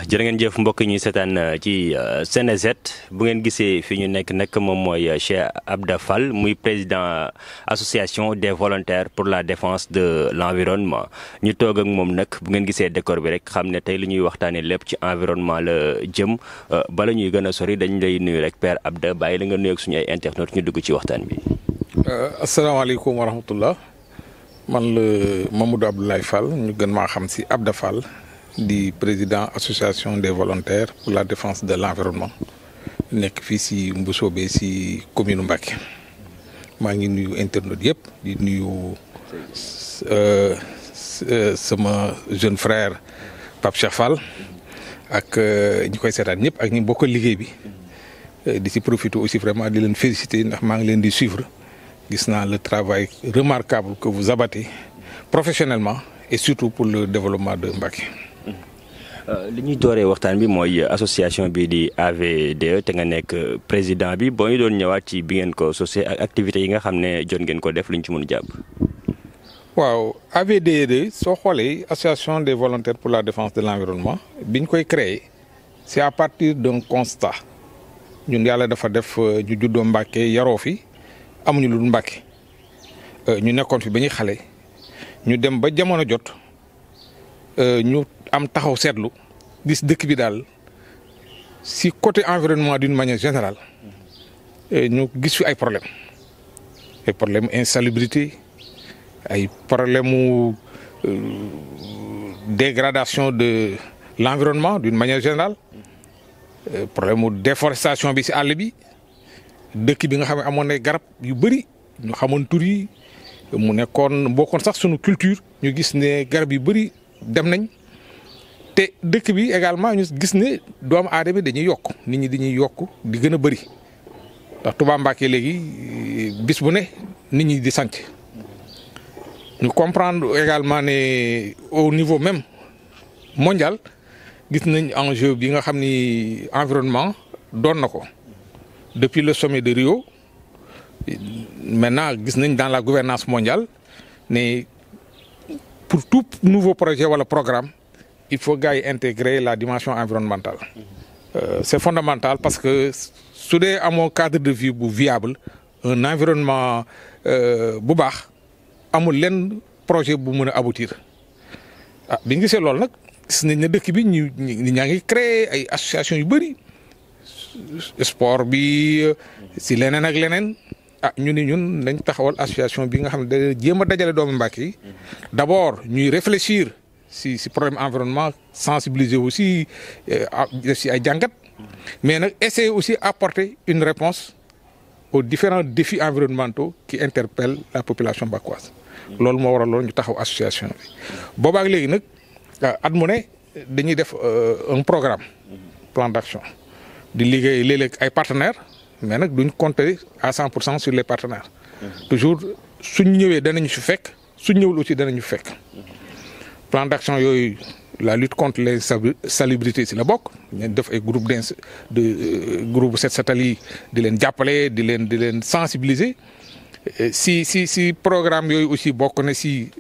jërë ngeen jëf mbokk ñuy seetaan ci Senejet bu ngeen gisee fi ñu nekk nag moom mooy Cheikh Abda Fall muy président association des volontaires pour la défense de l'environnement ñu toog ak moom nag bu ngeen gisee décor bi rek xam ne tey li ñuy waxtaanee lépp ci environnement la jëm bala ñuy gën a sori dañ lay nuyu rek Père Abda bàyyi la nga nuyu ak suñu ay internautes ñu dugg ci waxtaan bi. asalaamaaleykum wa rahmatullah man la Mamadou Abdoulaye Fall ñu gën maa xam si Abda Fall. di président association des volontaires pour la défense de l'environnement nekk fii si Mboussobé si commune Mbacké maa ngi nuyu internautes yëpp di nuyu sama jeune frère Pape Cheikh Fall ak ñi koy seetaan ñëpp ak ñi bokk liggéey bi di si profiter aussi vraiment di leen féliciter ndax maa ngi leen di suivre gis naa le travail remarquable que vous abattez professionnellement et surtout pour le développement de Mbacké. li ñuy dooree waxtaan bi mooy association bi di AVDE te nga nekk président bi boo ñu doon ñëwaat ci bi ngeen ko sosé ak activités yi nga xam ne jot ngeen ko def lu ñu ci mën a jàpp. waaw AVDE soo xoolee association des volontaires pour la défense de l'environnement bi ñu koy créer c'est à partir d'un constat ñun yàlla dafa def ñu juddoo Mbacké yaroo fi amuñu lu dul Mbacké ñu nekkoon fi ba ñuy xale ñu dem ba jamono jot ñu am taxaw seetlu gis dëkk bi daal si côté environnement d'une manière générale ñu gis fi ay problème insalubrité ay problème dégradation de l'environnement d'une manière générale problème mu déforestation bi si àll bi dëkk bi nga xam ne amoon na garab yu bëri ñu xamoon tur yi mu nekkoon bokkoon sax sunu culture ñu gis ne garab yu bëri dem nañ te dëkk bi également ñu gis ne doomu aadama dañuy yokk nit ñi dañuy yokk di gën a bëri ndax Touba Mbacké léegi bis bu ne nit ñi di sanc ñu comprendre également ne au niveau même mondial gis nañ enjeu bi nga xam ni environnement doon na ko depuis le sommet de Rio maintenant gis nañ dans la gouvernance mondiale ne pour tout nouveau projet wala programme il faut gars yi intégrer la dimension environnementale c'est fondamental parce que su dee amoo cadre de vie bu viable un environnement bu baax amul lenn projet bu mën a aboutir bi ñu gisee loolu nag gis nañ ne dëkk bi ñu ñaa ngi créer ay association yu bëri sport bi si leneen ak leneen ñu ni ñun dañ taxawal association bi nga xam ne da jéem a dajale doomu Mbacké yi d'abord ñuy réfléchir si problème environnement sensibiliser aussi def si ay jàngat mais nag essayer aussi apporter une réponse aux différents défis environnementaux qui interpellent la population mbackoise loolu moo waral loolu ñu taxaw association bi boobaak léegi nag at mu ne dañuy def un programme plan d'action di liggéey léeg-léeg ay partenaires mais nag duñ compter à 100% sur les partenaires toujours suñ ñëwee danañu fi fekk suñ ñëwul aussi danañu fekk plan d'action yooyu la lutte contre l'insalubrité si la bokk ñu def ay groupe groupe set setal yi di leen jàppale di leen sensibiliser si programme yooyu aussi bokk na si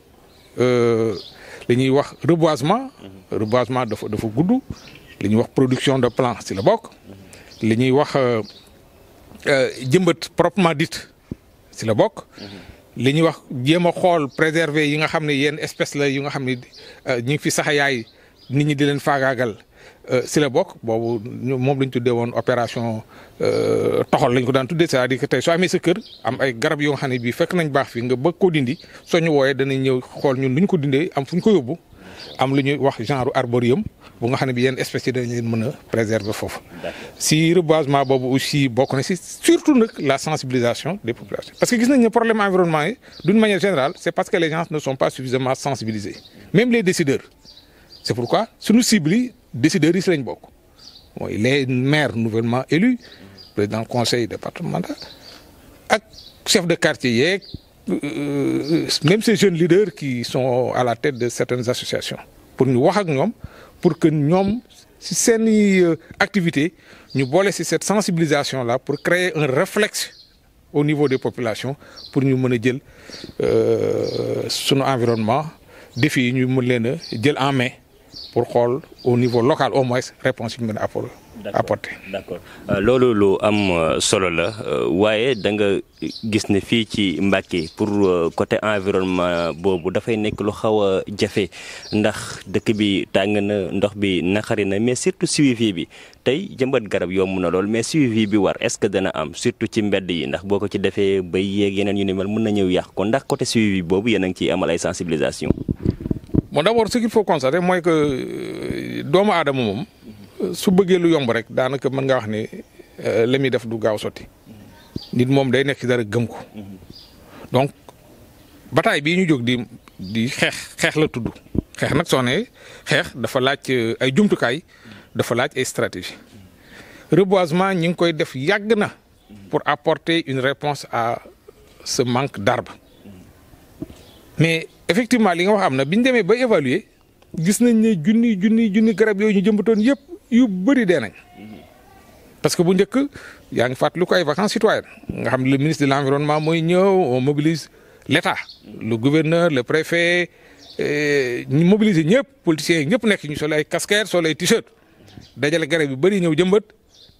li ñuy wax reboisement dafa gudd li ñuy wax production de plants si la bokk li ñuy wax jëmbat proprement dit si la bokk li ñuy wax jéem a xool préserver yi nga xam ne yenn espèce la yu nga xam ne ñu ngi fi saxayaay nit ñi di leen faagaagal si la bokk boobu moom lañ tuddee woon opération toxal lañ ko daan tuddee c'est-à-dire que tey soo amee sa kër am ay garab yoo nga xam ne bii fekk nañ baax fi nga bëgg koo dindi soo ñu wooyee danañ ñëw xool ñun lu ñu ko dindee am fu ñu ko yóbbu am lu ñuy wax genre arboretum bu nga xam ne bi yenn espèces yi dañ leen mën a préserver foofu. si reboisement boobu aussi bokk na si surtout nag la sensibilisation des populations parce que gis nañ ne problème environnement yi d'une manière générale c'est parce que les gens ne sont pas suffisamment sensibilisés même les décideurs c'est pourquoi suñu cible yi décideurs yi si lañ bokk mooy les maires nouvellement élus président conseil départemental ak chef de quartier yeeg même ces jeunes leaders qui sont à la tête de certaines associations pour ñu wax ak ñoom pour que ñoom si seeni activité ñu boole si cette sensibilisation là pour créer un réflexe au niveau des populations pour ñu mën a jël sunu environnement défi yi ñu mën leen a jël en main pour xool au niveau local au moins réponse yi ñu mën a apporter. D'accord loolu lu am solo la waaye da nga gis ne fii ci Mbacké pour côté environnement boobu dafay nekk lu xaw a jafe ndax dëkk bi tàng na ndox bi naqari na mais surtout suivi bi tey jëmbat garab yomb na lool mais suivi bi war est-ce que dana am surtout ci mbedd yi ndax boo ko ci defee bay yeeg yeneen yu ni mel mën na ñëw yàq ko ndax côté suivi boobu yéen a ngi ciy amal ay sensibilisation. Bon d'abord ce qu'il faut constater mooy que doomu aadama moom. su bëggee lu yomb rek daanaka mën nga wax ne la muy def du gaaw sotti nit moom day nekk ci dara gëm ko donc bataille bii ñu jóg di xeex la tudd xeex nag soo ne xeex dafa laaj ay jumtukaay dafa laaj ay stratégie reboisement ñi ngi koy def yàgg na pour apporter une réponse à ce manque d'arbres mais effectivement li nga wax am na bi ñu demee ba évaluer gis nañ ne junni garab yooyu ñu jëmbatoon yëpp yu bëri dee nañ parce que bu njëkk yaa ngi fàttali ko ay vacances citoyennes nga xam ne le ministre de l'environnement mooy ñëw on mobilise l'État le gouverneur le préfet ñu mobiliser ñëpp politiciens yi ñëpp nekk ñu sol ay casquettes sol ay t-shirt dajale garab yu bëri ñëw jëmbat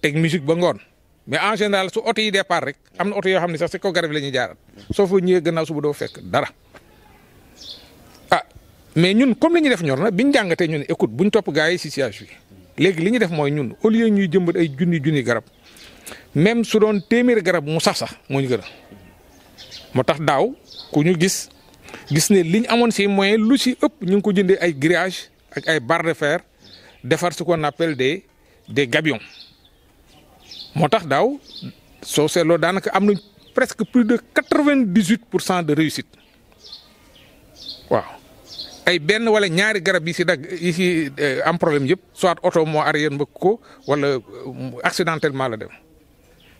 teg musique ba ngoon mais en général su oto yi départ rek am na oto yoo xam ne sax si kaw garab yi la ñuy jaaral soo fa ñëwee gannaaw suba doo fekk dara. Mais ñun comme li ñuy def ñor na bi ñu jàngatee ñu ne écoute bu ñu topp gars yi si siège bi léegi li ñu def mooy ñun au lieu ñuy jëmbat ay junni garab même su doon téeméeri garab mu sax moo ñu gën a moo tax daaw ku ñu gis ne li ñu amoon si moyen lu si ëpp ñu ngi ko jëndee ay grillage ak ay barre de fer defar ce qu'on appelle des gabions moo tax daaw soo seetloo daanaka am nañ presque plus de 98% de réussite waaw. ay benn wala ñaari garab yi si am problème yëpp soit oto moo arrière mbëkk ko wala accidentellement la dem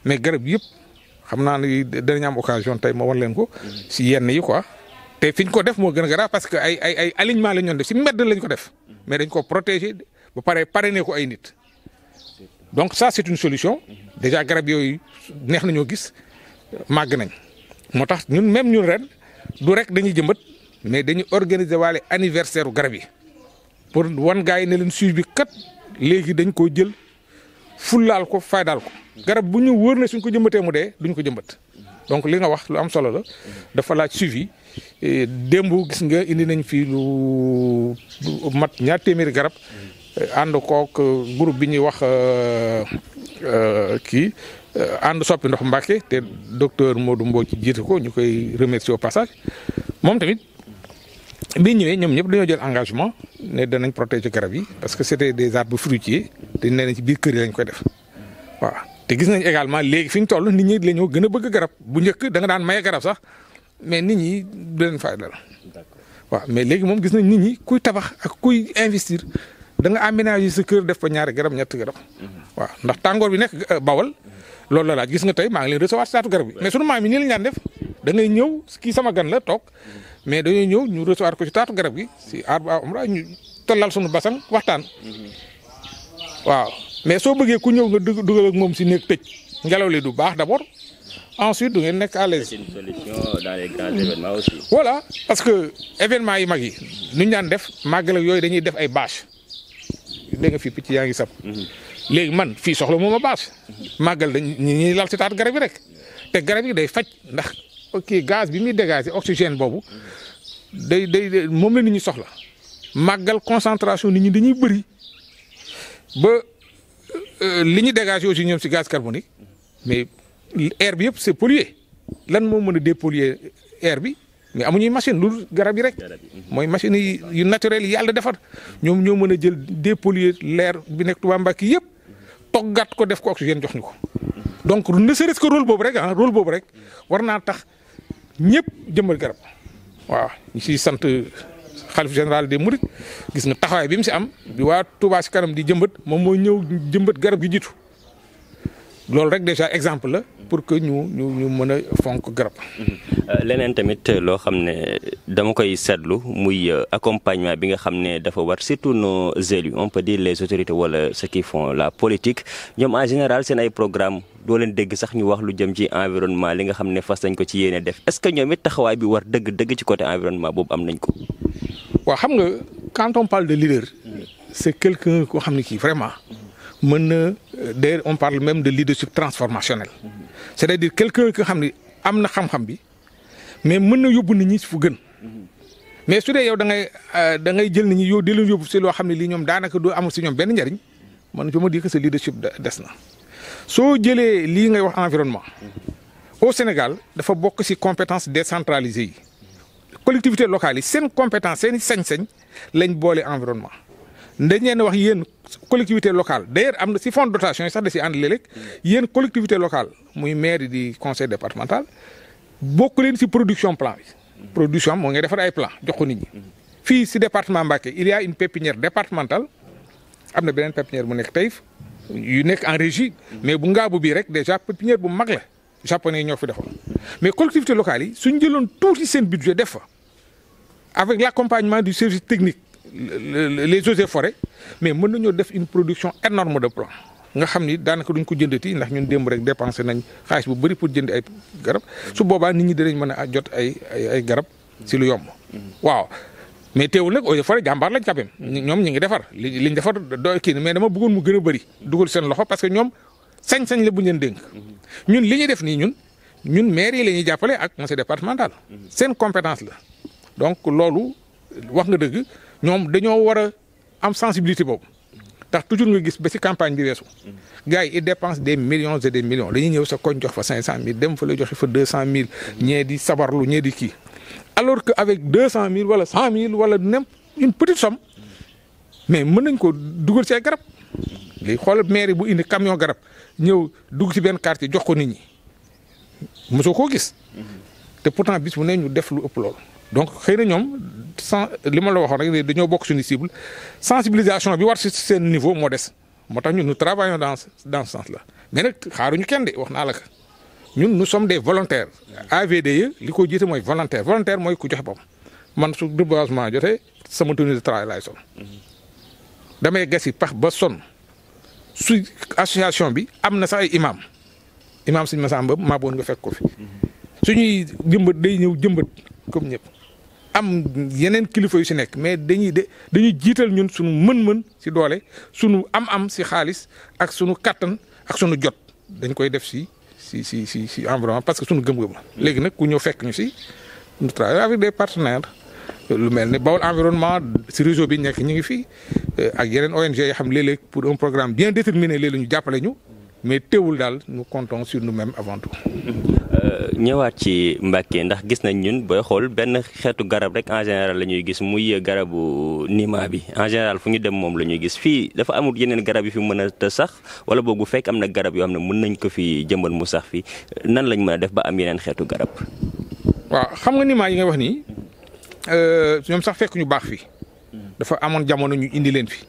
mais garab yëpp xam naa ni danañ am occasion tey ma wan leen ko si yenn yi quoi te fi ñu ko def moo gën a grave parce que ay alignement la ñu doon def si mbedd lañ ko def mais dañ ko protéger ba pare parrainé ko ay nit donc ça c'est une solution déjà garab yooyu neex nañoo gis màgg nañ moo tax ñun ren du rek dañuy jëmbat. mais dañu organiser waale anniversaire u garab yi pour wan gars yi ne leen suivi bi kat léegi dañ koo jël fullaal ko faydaal ko garab bu ñu wóor ne suñ ko jëmbatee mu dee duñ ko jëmbat donc li nga wax lu am solo la dafa laaj suivi démb gis nga indi nañ fii lu mat ñaar téeméeri garab ànd kook groupe bi ñuy wax kii ànd soppi ndox Mbacké te docteur Modou Mbodj ci jiite ko ñu koy remercier au passage moom tamit bi ñëwee ñoom ñëpp dañoo jël engagement ne danañ protéger garab yi parce que c'était des arbres fruitiers te nee nañ ci biir kër yi lañ koy def waaw te gis nañ également léegi fi ñu toll nit ñi la ñoo gën a bëgg garab bu njëkk da nga daan maye garab sax mais nit ñi du leen fay dal waaw mais léegi moom gis nañ nit ñi kuy tabax ak kuy investir da nga aménager sa kër def fa ñaari garab ñetti garab waaw ndax tàngoor bi nekk Bawol loolu la laaj gis nga tey maa ngi leen recevoir si taatu garab yi mais sunu maam yi nii lañ daan def da ngay ñëw kii sama gan la toog mais dañuy ñëw ñu recevoir ko ci taatu garab gi si arbre à ombre ñu tollal sunu basang waxtaan waaw mais soo bëggee ku ñëw nga dugal ak moom si néeg tëj ngelaw li du baax d'abord ensuite du ngeen nekk à l'aise. C'est une solution dans les grands événements aussi. Voilà parce que événements yi mag yi nu ñu daan def màggal ak yooyu dañuy def ay bâche dégg nga fii picc yaa ngi sab léegi man fii soxla moom a bâche màggal dañ ñuy lal si taatu garab yi rek te garab yi day faj ndax ok gaz bi muy dégager oxygène boobu day moom la nit ñi soxla màggal concentration nit ñi dañuy bëri ba li ñu dégager aussi ñoom si gaz carbonique mais air bi yëpp c'est pollué lan moo mën a dépolluer air bi mais amuñuy machine lu garab yi rek mooy machine yi yu naturel yi yàlla defar ñoom ñoo mën a jël dépolluer l'air bi nekk Touba Mbacké yëpp toggat ko def ko oxygène jox ñu ko donc ne serait-ce que rôle boobu rek rôle boobu rek war naa tax ñëpp jëmbat garab waaw ñu siy sant xalif général des Mourides gis nga taxawaay bi mu si am bi waa Touba si kanam di jëmbat moom mooy ñëw jëmbat garab gi jiitu loolu rek déjà exemple la pour que ñu mën a fonk garab. leneen tamit loo xam ne dama koy seetlu muy accompagnement bi nga xam ne dafa war surtout nos élus on peut dire les autorités wala ceux qui font la politique ñoom en général seen ay programme doo leen dégg sax ñu wax lu jëm ci environnement li nga xam ne fas nañ ko ci yéene def est-ce que ñoom it taxawaay bi war dëgg ci côté environnement boobu am nañ ko. waaw xam nga quand on parle de leader c'est quelqu'un koo xam ne kii vraiment mën na d'ailleurs on parle même de leadership transformationnel c'est-à-dire quelqu'un ki nga xam ne am na xam-xam bi mais mën na yóbbu nit ñi fu gën mais su dee yow da ngay jël nit ñi yow di leen yóbbu si loo xam ne lii ñoom daanaka doo amul si ñoom benn njariñ man je me dis que ce leadership des na. soo jëlee lii ngay wax environnement au Sénégal dafa bokk ci compétence décentralisée yi collectivités locales yi seen compétence seen sañ-sañ lañ boole environnement dañ leen wax yéen collectivité locale d'ailleurs am na ci fonds de dotation yi sax da ci ànd léeg-léeg yéen collectivité locale muy maire di conseil départemental bokk leen ci production plan bi production moo ngay defar ay plan jox ko nit ñi fii ci département Mbacké il y a une pépinière départementale am na beneen pépinière bu nekk Taïf yu nekk en régie mais bu ngaabu bii rek déjà pépinière bu mag la japonais yi ñoo fi defoon mais collectivités locales yi suñ jëloon tuuti seen budget def fa avec l'accompagnement du service technique les eaux et forêts mais mën nañoo def une production énorme de plants nga xam ni daanaka duñ ko jëndati ndax ñun démb rek dépensé nañ xaalis bu bëri pour jënd ay garab su boobaa nit ñi dinañ mën a jot ay garab si lu yomb waaw. mais teewul nag eaux et forêts jàmbaar lañ quand même ñoom ñi ngi defar liñ defar do kii mais dama bëggoon mu gën a bëri dugal seen loxo parce que ñoom sañ-sañ la bu ñu leen dénk ñun li ñuy def nii ñun maire yi la ñuy jàppale ak conseil départemental seen compétence la donc loolu wax nga dëgg ñoom dañoo war a am sensibilité boobu ndax toujours nga gis ba ci campagne bi weesu gars yi ils dépensent des millions et des millions dañuy ñëw sa koñ jox fa 500000 dem fa la joxe fa 200000 ñee di sabarlu ñee di kii alors que avec 200000 wala 100000 wala même une petite somme mais mën nañ ko dugal ci ay garab léegi xoolal maire bu indi camion garab ñëw dugg ci benn quartier jox ko nit ñi mosoo koo gis te pourtant bis bu ne ñu def lu ëpp loolu donc xëy na ñoom li ma la waxoon rek dañoo bokk suñu cible sensibilisation bi war ci seen niveau moo des moo tax ñun nous travaillons dans ce sens là mais nag xaaruñu kenn de wax naa la ko ñun nous sommes des volontaires AVDE li ko jiite mooy volontaire mooy ku joxe boppam man su reboisement jotee sama tenue de travail laay sol damay gasi pax ba sonn su association bi am na sax ay imam Sëñ Massamba maa boon nga fekk ko fi suñuy jëmbat day ñëw jëmbat comme ñëpp am yeneen kilifa yu si nekk mais dañuy jiital ñun suñu mën-mën si doole suñu am si xaalis ak suñu kattan ak suñu jot dañ koy def si environnement parce que suñu gëm-gëm la léegi nag ku ñëw fekk ñu si nous travaillons avec des partenaires lu mel ni Baol environnement si réseau bi nekk ñu ngi fii ak yeneen ONG yoo xam léeg-léeg pour un programme bien déterminé léeg-léeg ñu jàppale ñu mais teewul daal nous comptons sur nous-mêmes avant tout. ñëwaat ci Mbacké ndax gis nañ ñun booy xool benn xeetu garab rek en général la ñuy gis muy garabu niima bi en général fu ñu dem moom la ñuy gis fii dafa amul yeneen garab yi fi mën a te sax wala boog bu fekk am na garab yoo xam ne mën nañ ko fi jëmbal mu sax fi nan lañ mën a def ba am yeneen xeetu garab. waaw xam nga niima yi nga wax nii ñoom sax fekk ñu baax fi dafa amoon jamono ñu indi leen fi.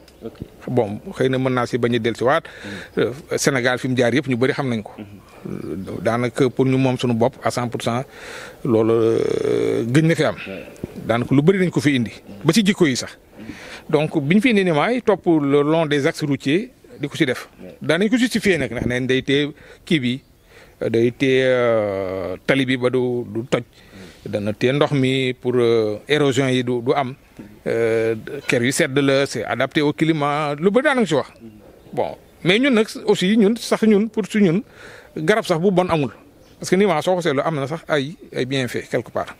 bon xëy na mën naa si bañ a dellusiwaat Sénégal fi mu jaar yëpp ñu bëri xam nañ ko daanaka pour ñu moom suñu bopp à 100% loolu gëj na fi am daanaka lu bëri nañ ko fi indi ba ci jikko yi sax donc biñ fi indi nimaay topp le long des axes routiers di ko si def daanañ ko justifier nag ndax neen day tee kii bi day tee tali bi ba du toj dana tee ndox mi pour érosion yi du am kër yu sedd la c'est adapté au climat lu bëri daanaka si wax bon mais ñun nag aussi ñun pour su ñun garab sax bu bon amul parce que niima soo ko seetloo am na sax ay bienfaits quelque part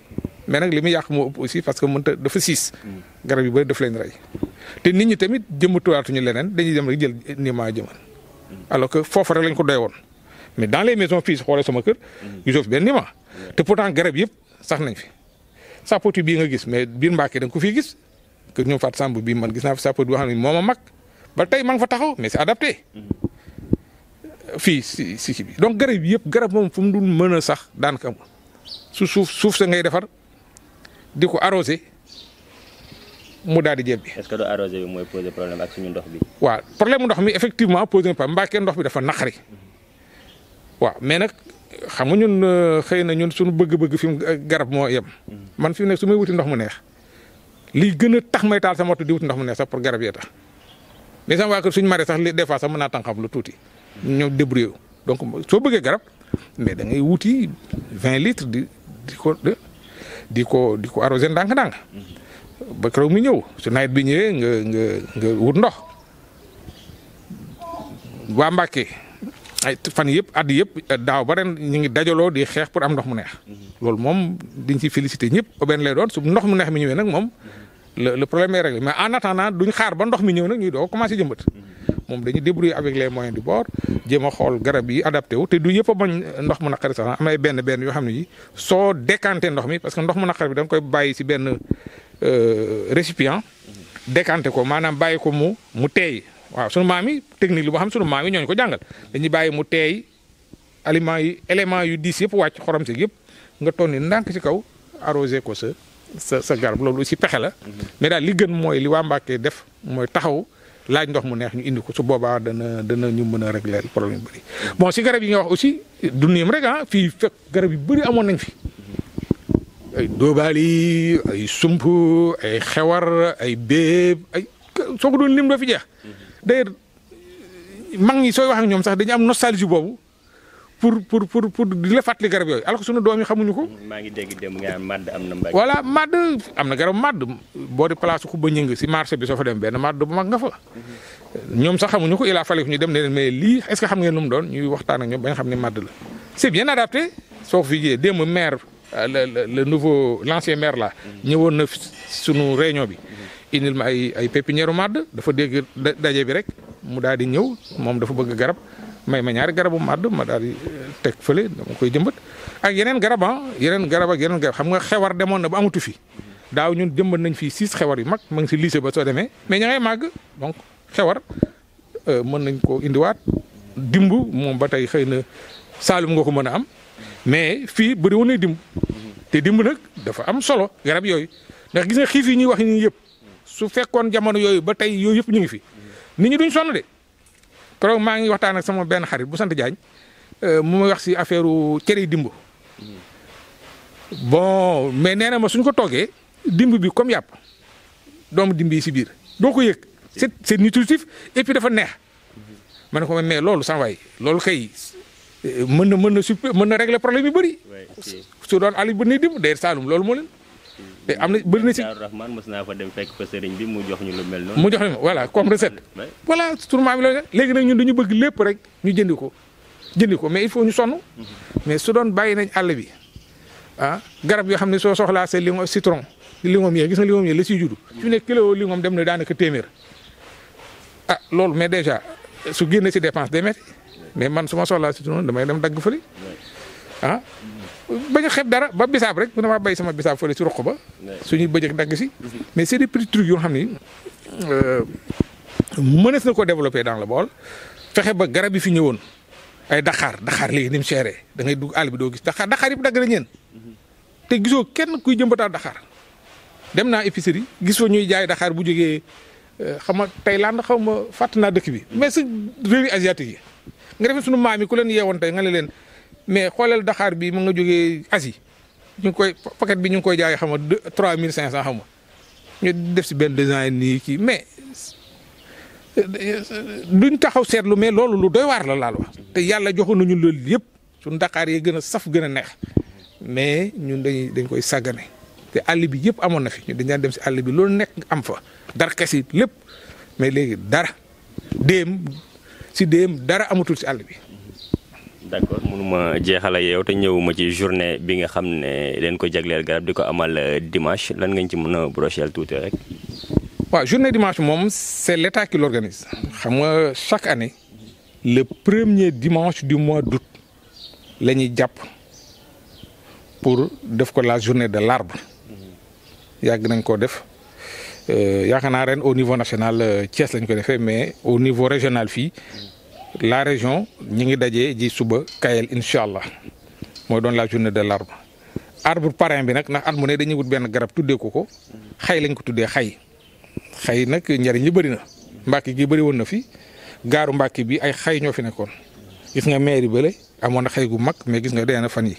mais nag li muy yàq moo ëpp aussi parce que mënta dafa siis garab yu bëri daf leen rey te nit ñi tamit jëmmatuwaatuñu leneen dañuy dem rek jël niima jëmal alors que foofu rek lañ ko doy woon mais dans les maisons fii xoolee sama kër gisoo fi benn niima te pourtant garab yëpp sax nañ fi sapoti bii nga gis mais biir Mbacké da nga ko fii gis que ñoom Fatou Samb bii man gis naa fi sapoti boo xam ne moo ma mag ba tey maa ngi fa taxaw mais c'est adapté fii si kii bi donc garab yëpp garab moom fu mu dul mën a sax daanaka amul suuf sa ngay defar di ko arrosé mu daal di jebbi. est-ce que du arrosé bi mooy poser problème ak suñu ndox bi. waaw problème mu ndox mi effectivement posé na pas Mbacké ndox bi dafa naqari waaw mais nag xam nga ñun xëy na ñun suñu bëgg-bëgg fi mu garab moo yem. man fi mu nekk su may wuti ndox mu neex lii gën a tax may taal sama moto di wuti ndox mu neex sax pour garab yee tax mais sama waa kër suñu maree sax des fois sax mën naa tànqam lu tuuti ñëw débrouillé donc soo bëggee garab mais da ngay wuti 20 litres di ko arrosé ndànk-ndànk ba keroog mi ñëw su nawet bi ñëwee nga wut ndox waa Mbàkke ay fan yëpp at yëpp daaw ba ren ñu ngi dajaloo di xeex pour am ndox mu neex loolu moom diñ ci félicité ñëpp aubaine lay doon su ndox mu neex mi ñëwee nag moom le problème est réglé mais en attendant duñ xaar ba ndox mi ñëw nag ñuy doo commencé jëmbat moom dañuy débrouiller avec les moyens du bord jéem a xool garab yi adapté wu te du yëpp a bañ ndox mu naqari sax am ay benn yoo xam ne yi soo décanté ndox mi parce que ndox mu naqari bi da nga koy bàyyi si benn récipient décanté ko maanaam bàyyi ko mu teey waaw sunu maam yi technique li boo xam sunu maam yi ñooñu ko jàngal dañuy bàyyi mu teey éléments yu diis yëpp wàcc xorom si yëpp nga tonni ndànk ci kaw arrosé ko sa garab loolu aussi pexe la mais daal li gën mooy li waa Mbàkke def mooy taxaw laaj ndox mu neex ñu indi ko su boobaa dana ñu mën a régler problème yu bëri bon si garab yi nga wax aussi du niim rek fii fekk garab yu bëri amoon nañ fi ay dóobaali ay sump ay xewar ay béeb ay soo ko doon lim doo fi jeex d'ailleurs mag ñi sooy wax ak ñoom sax dañu am nostalgie boobu pour di la fàttali garab yooyu alors que sunu doom yi xamuñu ko. maa ngi dégg dem nga madd am na mbay. voilà madd am na garab madd boo di place ku ba ñëng si marché bi soo fa dem benn madd bu mag nga fa. ñoom sax xamuñu ko il a fallu ñu dem ne mais lii est-ce que xam ngeen lu mu doon ñuy waxtaan ak ñoom ba nga xam ne madd la. c'est bien adapté soo ko fi jiyee démb maire l'ancien maire là. ñëwoon na sunu réunion bi. indil ma ay pépinière madd dafa dégg daje bi rek mu daal di ñëw moom dafa bëgg garab. may ma ñaari garabu màdd ma daal di teg fële dama koy jëmbat ak yeneen garab xam nga xewar demoon na ba amatu fi daaw ñun jëmbat nañ fi 6 xewar yu mag ma ngi si lycée ba soo demee mais ña ngay màgg donc xewar mën nañ ko indiwaat dimb moom ba tey xëy na Saalum nga ko mën a am mais fii bëri woon na dimb te dimb nag dafa am solo garab yooyu ndax gis nga xiif yi ñuy wax nii yëpp su fekkoon jamono yooyu ba tey yooyu yëpp ñu ngi fi nit ñi duñ sonn de. keroog maa ngi waxtaan ak sama benn xarit bu sant Diagne mu may wax si affaire cere dimb bon mais nee na ma suñ ko toggee dimb bi comme yàpp doomu dimb yi si biir doo ko yëg c'est nutritif et puis dafa neex ma ne ko mais loolu sama waay loolu kay mën na régler problème yu bëri su doon ali ba ne dimb day Saalum loolu moo leen te am na bëri na si Rahman mos naa fa dem fekk fa sëriñ bi mu jox ñu lu mel noonu. mu jox ñu voilà comme recette. voilà sunu maam yi la léegi nag ñun dañu bëgg lépp rek ñu jëndi ko mais il faut ñu sonn. mais su doon bàyyi nañ àll bi garab yoo xam ne soo soxlaa c'est limon citron limon yi gis nga limon yi la siy judd. fi nekk kilo limon dem na daanaka téeméer loolu mais déjà su génnee si dépense day métti mais man su ma soxlaa citron damay dem dagg fële bañ a xeeb dara ba bisaab rek bu damaa bay sama bisaab fële si roq ba suñuy bëjëk dagg si mais c'est des petits trucs yoo xam ni mënees na ko développer dans le Baol fexe ba garab yi fi ñëwoon ay Dakar léegi ni mu seeree da ngay dugg àll bi doo gis Dakar yëpp dagg na ñeen te gisoo kenn kuy jëmbataa Dakar dem naa épicerie gisoo ñuy jaay Dakar bu jógee xam nga Thaïlande xaw ma fàtt naa dëkk bi mais sa réewi asiatique yi nga defee sunu maam yi ku leen yeewoon tey nga ne leen mais xoolal Dakar bi mu nga jógee Asie ñu ngi koy paquet bi ñu ngi koy jaay xam nga 3500 xam nga ñu def si benn design nii kii mais duñ taxaw seetlu mais loolu lu doy waar la laal wax te yàlla joxoon nañu loolu yëpp suñu Dakar yi gën a saf gën a neex mais ñun dañ koy sàggane te àll bi yëpp amoon na fi ñu dañ daan dem si àll bi loolu nekk am fa dara kese lépp mais léegi dara dara amatul si àll bi. d'accord mënuma jeexala yow te ñëwuma ci journée bi nga xam ne leen ko jagleel garab di ko amal dimanche lan nga ci mën a brochel tuuti rek. waaw journée dimanche moom c'est l'État qui l'organise xam nga chaque année le premier dimanche du mois d'août la ñuy jàpp pour def ko la journée de l'arbre yàgg nañ koo def yaakaar naa ren au niveau national Thiès lañ ko defee mais au niveau régional fii. La région ñi ngi dajee ji suba Kayel incha allah mooy doon la journée de l'arbre arbre parrain bi nag ndax at mu ne dañuy wut benn garab tuddee ko xay lañ ko tuddee xay nag njariñ li bëri na Mbàkke gi bëri woon na fi gaaru Mbàkke bi ay xay ñoo fi nekkoon gis nga mairie bële amoon na xëy gu mag mais gis nga dee na fan yi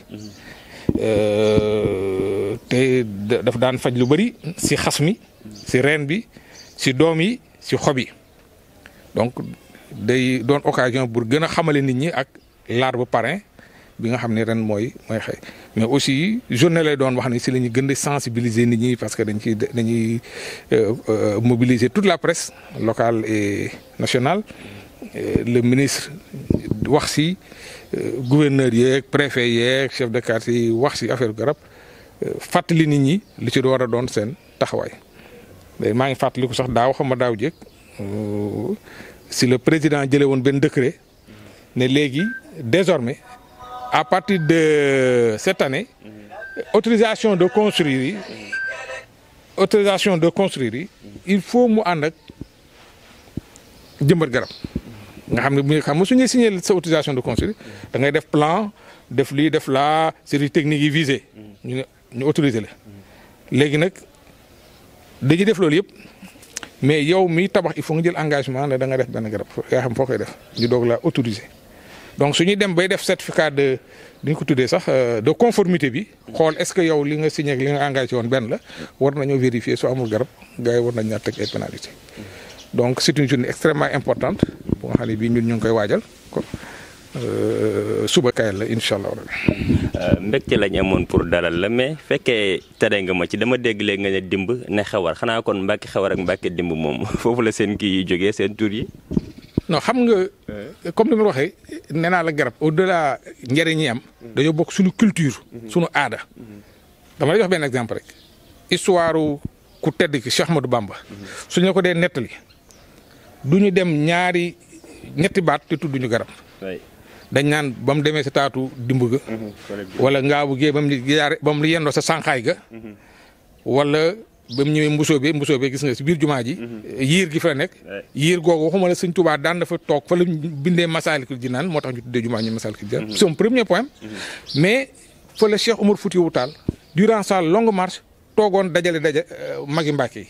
te daf daan faj lu bëri si xas mi si reen bi si doom yi si xob yi donc day doon occasion pour gën a xamale nit ñi ak l'arbre parrain bi nga xam ne ren mooy xëy mais aussi journée lay doon wax ne si la ñu gën a sensibiliser nit ñi parce que dañuy mobiliser toute la presse locale et nationale le ministre wax si gouverneur yeeg préfet yeeg chef de quartier wax si affaire garab fàttali nit ñi li ci war a doon seen taxawaay maa ngi fàttaliku sax daaw xam ma daaw jéeg si le président jëlee woon benn décret ne léegi désormais à partir de cette année autorisation de construire yi il faut mu ànd ak jëmbat garab nga xam ne xam nga su ñuy signé sa autorisation de construire da ngay def plan def lii def laa série technique yi visé ñu autorisé la léegi nag dañuy def loolu yëpp mais yow mi tabax il faut nga jël engagement ne da nga def benn garab yaa xam foo koy def ñu doog la autorisé donc su ñuy dem bay def certificat de li ñu ko tuddee sax de conformité bi xool est-ce que yow li nga signé ak li nga engagé woon benn la war nañoo vérifier soo amul garab gars yi war nañ ñaa teg ay pénalité donc c'est une journée extrêmement importante bu nga xam ne bii ñun ñu ngi koy waajal kon suba kayal la incha allah. mbégte lañ amoon pour dalal la mais fekkee tere nga ma ci dama dégg léegi nga ne dimb ne xewar xanaa kon Mbacke xewar ak Mbacke dimb moom foofu la seen kii yi jógee seen tur yi. non xam nga comme ni ma waxee nee naa la garab au-delà njëriñ ñi am dañoo bokk suñu culture suñu aada dama lay jox benn exemple rek histoire ku tedd ki Cheikh Ahmadou Bamba suñu la ko dee nettali du ñu dem ñetti baat te tudduñu garab dañ naan ba mu demee sa taatu dimb ga wala ngaabu gee ba mu yendoo sa sànqaay ga wala ba mu ñëwee mbusoo gis nga si biir jumaa ji yiir gi fa la nekk yiir googu waxuma la Sëñ Tuubaa daan dafa toog fa la bindee Masaalikul Jinaan moo tax ñu tuddee jumaa ñu Masaalikul Jinaan c'est un premier point mais fa la Cheikh Omar Foutiyou Tall durant sa longue marche toogoon dajale magi Mbàkke yi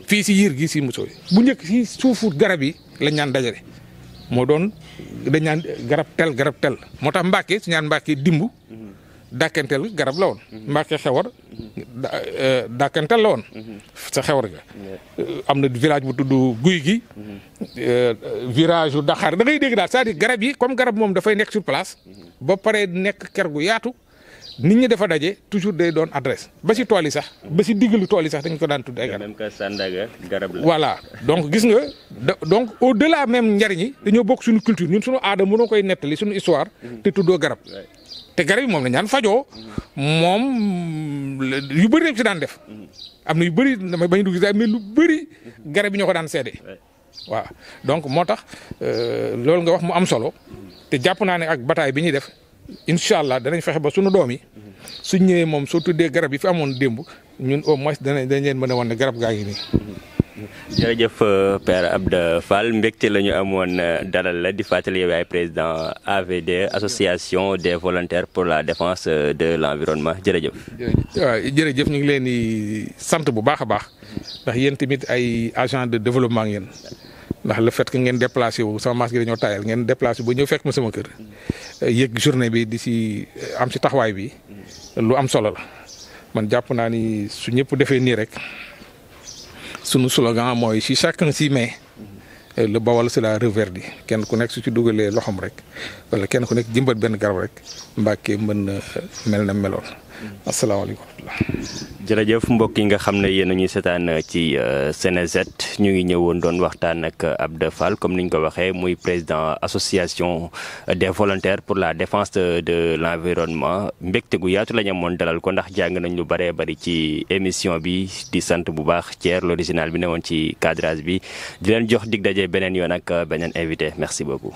fii si yiir gi si mbusoo bu njëkk si suufu garab yi lañ ñaan dajale moo doon dañ ñaan garab tel moo tax Mbàkke su ñaan Mbàkke dimb dàkkantel garab la woon Mbàkke xewar dàkkantel la woon sa xewar ga am na village bu tudd guy gi virage u Daxaar da ngay dégg daal c'est-à-dire garab yi comme garab moom dafay nekk sur place ba pare nekk ker gu yaatu nit ñi dafa daje toujours day doon adresse ba si tool yi sax ba si diggalu tool yi sax dañ ko daan tudd ay garab. même que Sandaga garab la. voilà donc gis nga donc au delà même njariñ yi dañoo bokk suñu culture ñun suñu aada mënoo koy nettali suñu histoire te tuddoo garab te garab yi moom la ñaan fajoo moom yu bëri lañ si daan def am na yu bëri damay bañ a dugg mais lu bëri garab yi ñoo ko daan seede waaw donc moo tax loolu nga wax mu am solo te jàpp naa ne ak bataay bi ñuy def. incha allah danañ fexe ba sunu doom yi suñ ñëwee moom soo tuddee garab yi fi amoon démb ñun au moins dañ leen mën a wan ne garab gaa ngi nii. jërëjëf Père Abda Fall mbégte la ñu amoon dalal la di fàttali yow yaay président AVD association des volontaires pour la défense de l'environnement jërëjëf. waaw jërëjëf ñu ngi leen di sant bu baax a baax ndax yéen tamit ay agent de développement ngeen. ndax le fait que ngeen déplacé wu sama maas gi dañoo taayal ngeen déplacé ba ñëw fekk ma sama kër yëg journée bi di si am si taxawaay bi lu am solo la man jàpp naa ni su ñëpp defee nii rek sunu slogan mooy si chacun s'y met le Bawol sera reverdi kenn ku nekk su ci dugalee loxoom rek wala kenn ku nekk jëmbat benn garab rek Mbàkke mën na mel na meloon. asalaamaaleykum. jërëjëf mbokk yi nga xam ne yéen a ñuy seetaan ci Senejet ñu ngi ñëwoon doon waxtaan ak Abda Fall comme niñ ko waxee muy président association des volontaires pour la défense de l'environnement mbégte gu yaatu la ñu amoon dalal ko ndax jàng nañ lu bëree bëri ci émission bi di sant bu baax Thier l'original bi ne woon ci cadrage bi di leen jox dig daje beneen yoon ak beneen invité merci beaucoup.